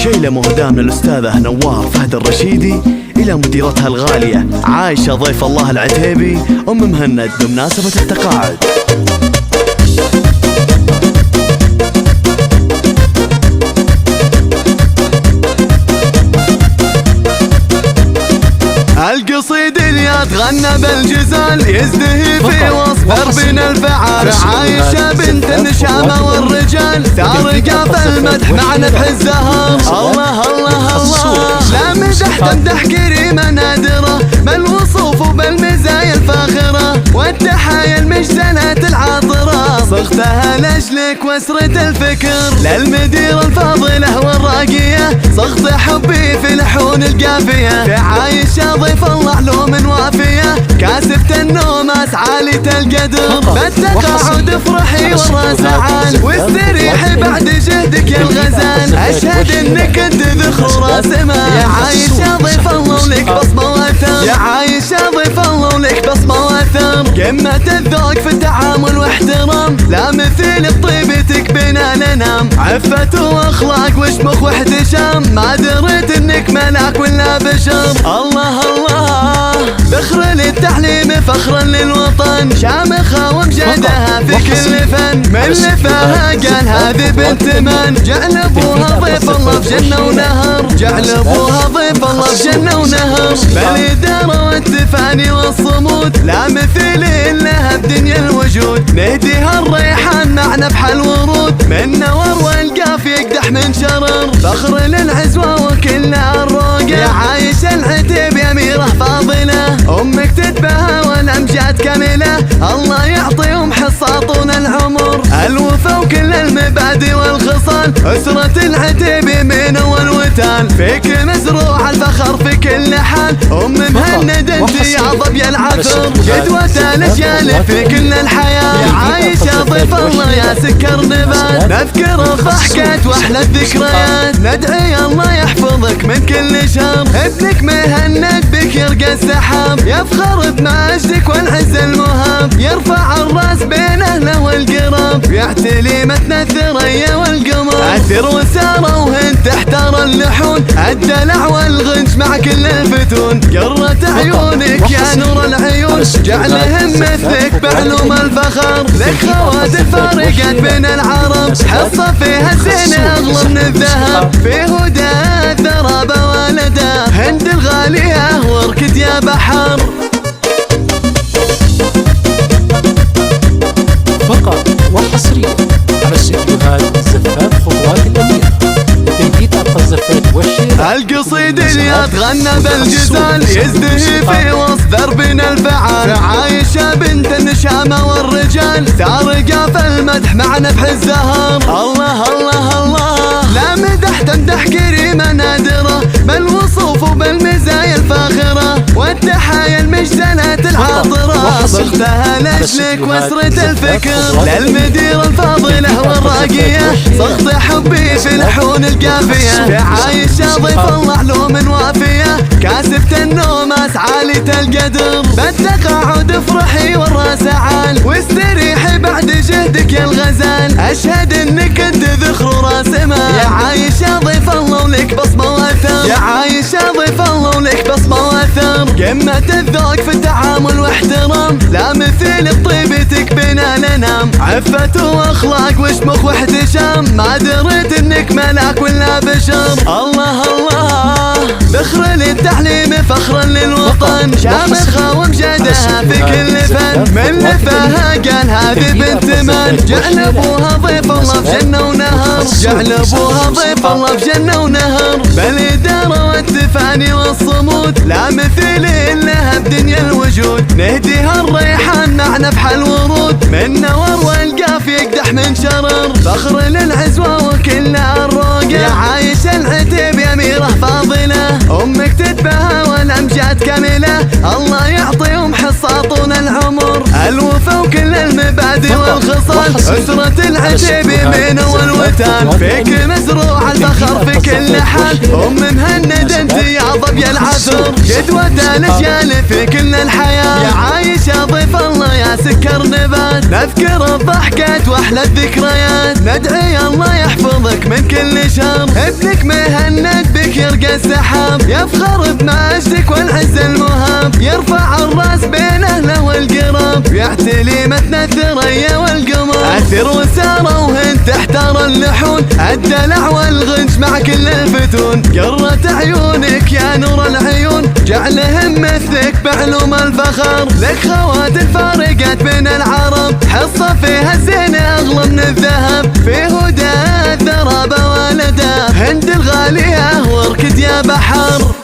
شيلة مهداة من الأستاذة نوار فهد الرشيدي إلى مديرتها الغالية عايشة ضيف الله العتيبي أم مهند بمناسبة التقاعد. القصيد اللي يتغنى بالجزال يزدهي في وصف دربنا الفعال. عايشة بنت النشامة والرجال سارقة في المدح مع نبح الزهر. الله الله الله لا مدح تمدح كريمة نادرة بالوصوف وبالمزايا الفاخرة والتحايا المجزلات العاطرة. صغتها لأجلك واسرة الفكر للمديرة الفاضلة والراقية. صغت حبي في لحون القافية في عايشة ضيف الله علوم وافية. كاسفة النوماس عالية القدر بالتقاعد افرحي والراس عال واستريحي بعد جهدك يا الغزال. اشهد انك انت ذخر راس مال. يا عايشة ضيف الله ولك بصمة واثر. يا عايشة ضيف الله ولك بصمة واثر. قمة الذوق في التعامل واحترام لا مثيل بطيبتك بنا ننام. عفة واخلاق وشمخ واحتشام ما دريت انك ملاك ولا بشر. الله الله ذخر للتعليم فخرا للوطن شامخة ومجدها في كل فن. من لفاها قال هذه بنت من جعل ابوها ضيف الله في جنة ونهر. جعل ابوها ضيف الله في جنة ونهر. بالإدارة والتفاني والصمود لا مثيل لها بدنيا الوجود. نهديها الريحان مع نبح الورود من نور والقاف يقدح من شرر. فخر للعزوة وكلها الروقة. يا عايشة العتيبي أميرة فاضلة أمك تتباهى والأمجاد كاملة. الله يعطيهم حصة طول العمر الوفا وكل المبادئ والخصال. أسرة العتيبي من أول وتال فيك مزروع الفخر في كل حال. أم مهند انت يا ضبي العثر قدوة الأجيال في كل الحياة. يا عايشة ضيف الله يا سكر نبات نذكر الضحكات واحلى الذكريات. ندعي الله يحفظك من كل شر. ابنك مهند بك يرقى السحاب يفخر بمجدك والعز المهاب. يرفع الراس بين اهله والقراب يعتلي متن الثريا والقمر. اثر وساره وهند تحتار اللحون الدلع والغنج مع كل الفتون. قرة عيونك يا نور العيون جعلهم مثلك بعلوم الفخر. لك خواتم فارقت بين العرب حصة فيها الزين اغلى من الذهب. في هدى الثرى بوالده هند الغالية وركد يا بحر. فقط وحصريا على استديوهات زفاف خطوات الأميرة لتنفيذ أرقى الزفات والشيرات. القصيد اللي يتغنى بالجزال يزدهي في وسط دربنا الفعال. عايشة بنت النشامة والرجال سارقة في المدح مع نبح الزهر. الله الله الله لا مدح تمدح كريمة نادرة بالوصوف وبالمزايا الفاخرة والتحايا المجزلات العاطرة. صغتها لأجلك واسرة الفكر للمديرة الفاضلة والراقية. صغت حبي في لحون القافية في عايشة ضيف الله علوم وافية. كاسفة النوماس عالية القدر بالتقاعد افرحي والراس عال واستريحي بعد جهدك يا الغزال. اشهد انك انت ذخر راس مال. يا عايشة ضيف الله ولك بصمة واثر. يا عايشة ضيف الله ولك بصمة واثر. قمة الذوق في التعامل واحترام لا مثيل بطيبتك بنا ننام. عفة واخلاق وشمخ واحتشام ما دريت انك ملاك ولا بشر. الله الله ذخر للتعليم فخرا للوطن شامخة ومجدها في كل فن. من لفاها قال هذه بنت من جعل ابوها ضيف الله في جنة ونهر. جعل ابوها ضيف الله في جنة ونهر. بالإدارة والتفاني والصمود لا مثيل لها بدنيا الوجود. نهديها الريحان مع نبح الورود من نور والقاف يقدح من شرر. فخر للعزوة وكلها الروقة. يا عايشة العتيبي أميرة فاضلة أمك تتباهى والأمجاد كاملة. الله يعطيهم حصة طول العمر الوفا وكل المبادئ والخصال. أسرة العتيبي من أول وتال فيك مزروع الفخر في كل حال. أم مهند انت يا ضبي العثر قدوة الأجيال في كل الحياة. يا عايشة ضيف الله يا سكر نبات نذكر الضحكات واحلى الذكريات. ندعي الله يحفظك من كل شر. ابنك مهند السحاب، يفخر بمجدك والعز المهاب، يرفع الراس بين اهله والقراب، يعتلي متن الثريا والقمر. اثر وساره وهند تحتار اللحون، الدلع والغنج مع كل الفتون، قرة عيونك يا نور العيون، جعلهم مثلك بعلوم الفخر. لك خوات فارقات بين العرب، حصة فيها الزين اغلى من الذهب، في هدى الثرى بوالده، هند الغالية واركد يا بحر.